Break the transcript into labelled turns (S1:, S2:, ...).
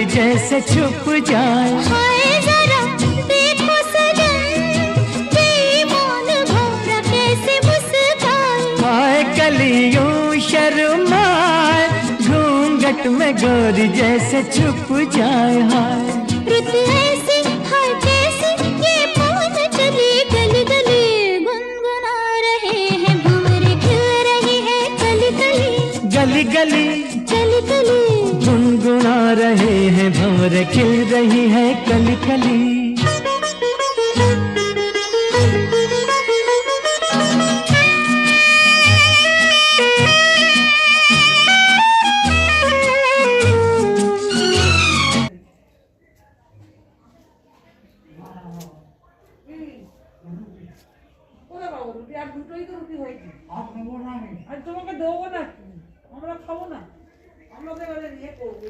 S1: जैसे छुप जाए।
S2: हाय जरा देखो सजन, बेईमान भौरा कैसे मुस्काए।
S1: हाय कलियों शर्माए, घूंघट में गोरी जैसे छुप जाए। हाय
S2: रुत ऐसी हाय कैसी, ये पवन चली गली गली, गुनगुना रहे हैं भंवरे, खिल रही है कली कली।
S1: गली गली
S2: कली कली
S1: गुनगुना रहे हैं भंवरे, खिल रही है कली कली।
S3: তোমাকে দেবো না, আমরা খাবো না, আমরা নিয়ে করবো।